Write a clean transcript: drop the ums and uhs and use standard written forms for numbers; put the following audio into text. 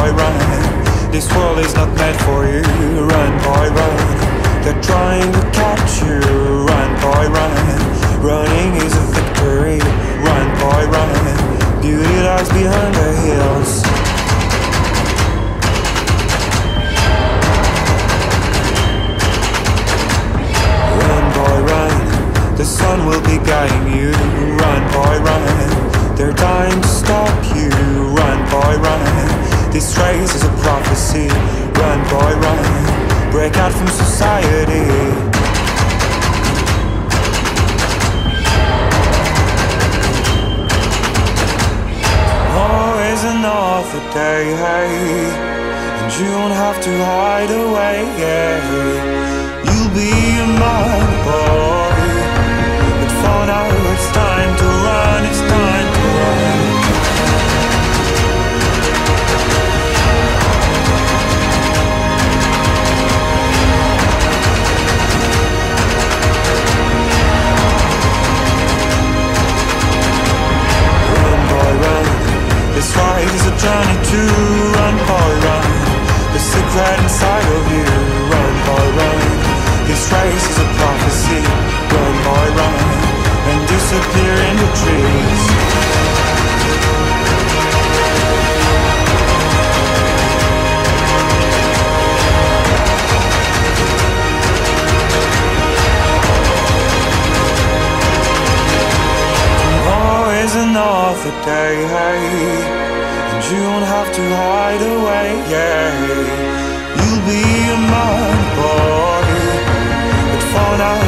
boy, run. This world is not meant for you. Run, boy, run. They're trying to catch you. Run, boy, run. Running is a victory. Run, boy, run. Beauty lies behind the hills. Run, boy, run. The sun will be guiding you. Run, boy, run. They're dying to stop you. Run, boy, run. This race is a prophecy. Run, boy, run. Break out from society. Always another day, hey, and you don't have to hide away, yeah. You'll be a man, boy, but for now it's time to run, it's time to run. This ride is a journey to run, boy, run. The secret inside of you. Run, boy, run. This race is a prophecy. Run, boy, run. And disappear in the trees. Tomorrow is another day, hey, and you don't have to hide away, yeah. You'll be a man, boy, but for now